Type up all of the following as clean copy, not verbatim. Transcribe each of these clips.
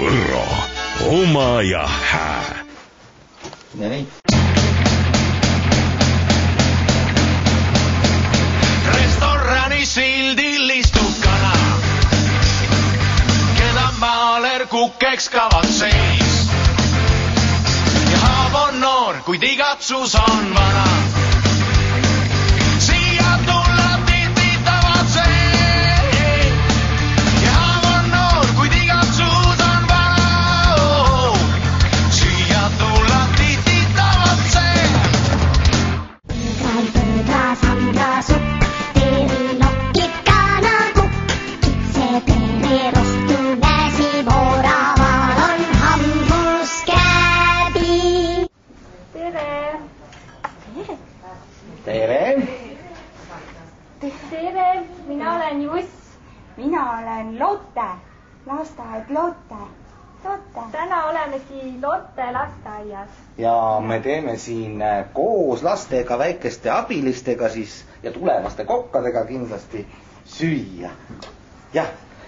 Võro, oma ja hää. Nii. Restorani sildil istub kana, keda maaler kukeks kavatseis. Ja haav on noor, kuid igatsus on vana. Siia tulla tihti tavatseis. Ja haav on noor, kuid igatsus on vana. Siia tulla tihti tavatseis. Põdra, sambra, sukk. Tere, mina olen Juss. Mina olen Lotte. Lasteaed Lotte. Täna olemegi Lotte lasteaias. Ja me teeme siin koos lastega, väikeste abilistega siis ja tulevaste kokkadega kindlasti süüa.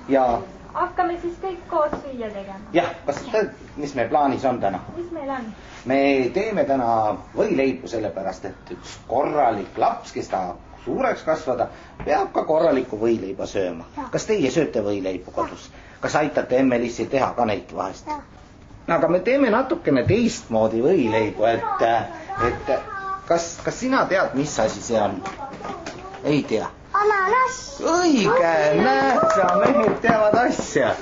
Ja hakkame siis kõik koos süüa tegema. Jah, kas tead, mis meil plaanis on täna? Mis meil on? Me teeme täna võileipu sellepärast, et üks korralik laps, kes tahab suureks kasvada, peab ka korralikku võileiba sööma. Kas teie sööte võileipu kodus? Kas aitate Emmelissi teha ka neid vahest? No, aga me teeme natukene teistmoodi võileibu, et kas sina tead, mis asi see on? Ei tea. Ananas. Õige, näed sa, mehed teavad asja.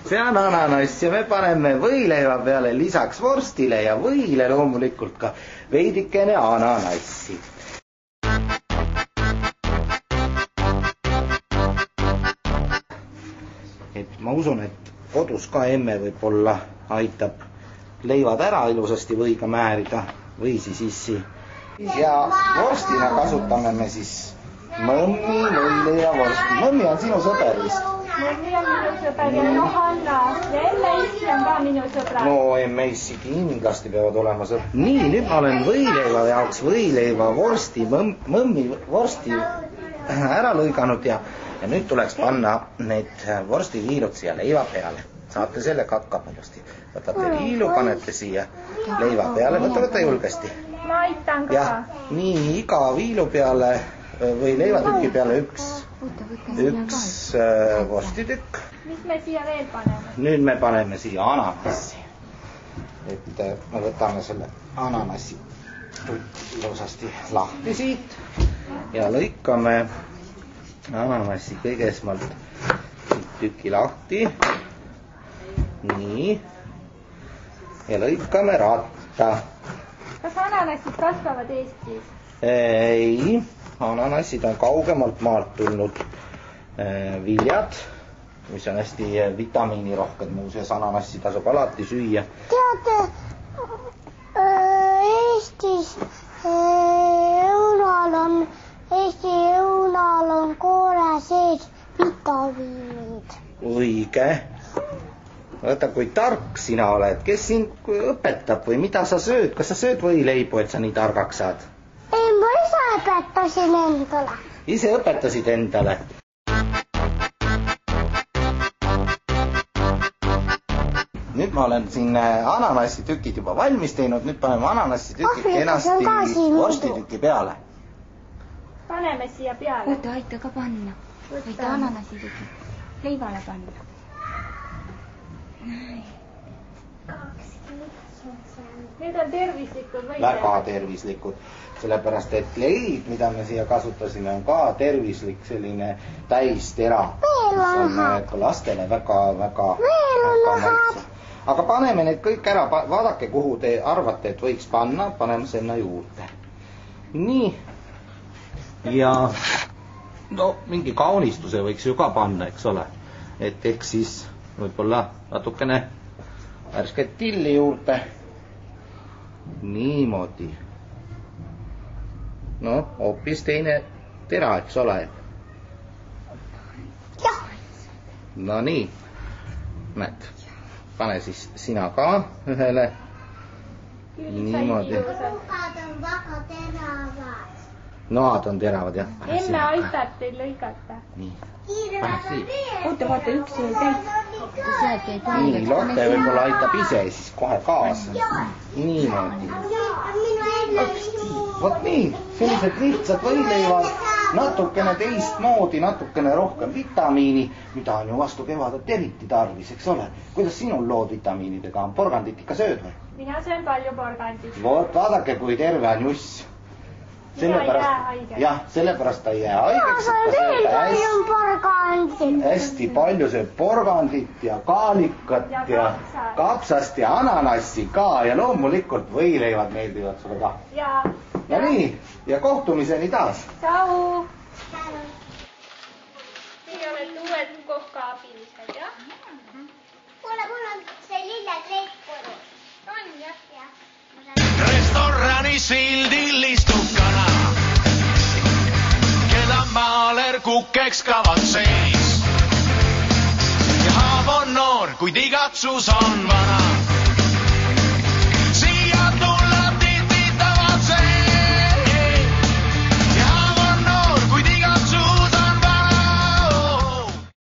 See on ananas ja me paneme võileiva peale lisaks vorstile ja võile loomulikult ka veidikene ananassi. Et ma usun, et kodus ka emme võib-olla aitab leivad ära ilusasti võiga määrida või siis issi. Ja vorstina kasutame me siis mõmmi, võileiva vorsti. Mõmmi on sinu sõber vist? Mõmmi on minu sõber ja Johanna ja Emme-Issi on ka minu sõber. No Emme-Issi kindlasti peavad olema sõber. Nii, nüüd ma olen võileiva jaoks võileiva vorsti, mõmmi vorsti ära lõiganud ja nüüd tuleks panna need vorstiviilud siia leiva peale. Saate selle kakka paljasti. Võtate viilu, panete siia leiva peale, võta julgesti. Ma aitan ka. Ja nii iga viilu peale või leivatüki peale üks vorstitükk. Mis me siia veel paneme? Nüüd me paneme siia ananassi. Et me võtame selle ananassi ilusasti lahti siit ja lõikame ananassi kõigesmalt tüki lahti. Nii. Ja lõikame ratta. Kas ananassid kasvavad Eestis? Ei, ananassid on kaugemalt maalt tulnud viljad, mis on hästi vitamiinirohked, muuseas ananassi tasub alati süüa. Teate, Eesti õunal on koore sees vitamiinid. Õige. Võta, kui tark sina oled, kes sind õpetab või mida sa sööd? Kas sa sööd võileibu, et sa nii targaks saad? Ei, ma ise õpetasin endale. Ise õpetasid endale? Nüüd ma olen siin ananassitükid juba valmis teinud, nüüd paneme ananassitükid kenasti vorstitüki peale. Paneme siia peale. Oota, aita ka panna. Aita ananassitükid leivale panna. Need on tervislikud võileivad. Väga tervislikud, sellepärast et leid, mida me siia kasutasime, on ka tervislik selline täistera, mis on ka lastele väga maitsev. Aga paneme need kõik ära, vaadake, kuhu te arvate, et võiks panna, paneme sinna juurde. Nii. Ja no mingi kaunistuse võiks ju ka panna, eks ole. Et eks siis võib-olla natukene värsket tilli juurde. Niimoodi. No, hoopis teine tera, eks ole. Jah. No nii. Näed, pane siis sina ka ühele. Niimoodi. Kukad on väga teravad. noad on teravad, jah. emme aitab teil lõigata. Nii. oota, vaata, üks jäi täis. Nii, Lotte võib-olla aitab ise siis kohe kaasa. Niimoodi. Vot nii, sellised lihtsad võileivad, natukene teistmoodi, natukene rohkem vitamiini, mida on ju vastu kevadet eriti tarvis, eks ole. Kuidas sinul lood vitamiinidega on? Porgandit ikka sööd või? Mina söön palju porgandit. Vot, vaadake, kui terve on Juss. Jah, sellepärast ta ei jää haigeks. Hästi palju sööb porgandit ja kaalikat ja kapsast ja ananassi ka ja loomulikult võileivad meeldivad sulle ka. Ja nii, ja kohtumiseni taas. Tšau! Teie olete uued kohkaabilised, jah? Kuule, mul on see lille kleip kodus. On, jah. Restorani sildil istub kana, keda maaler kukkeks kavatseis. ja haav on noor, kuid igatsus on vana.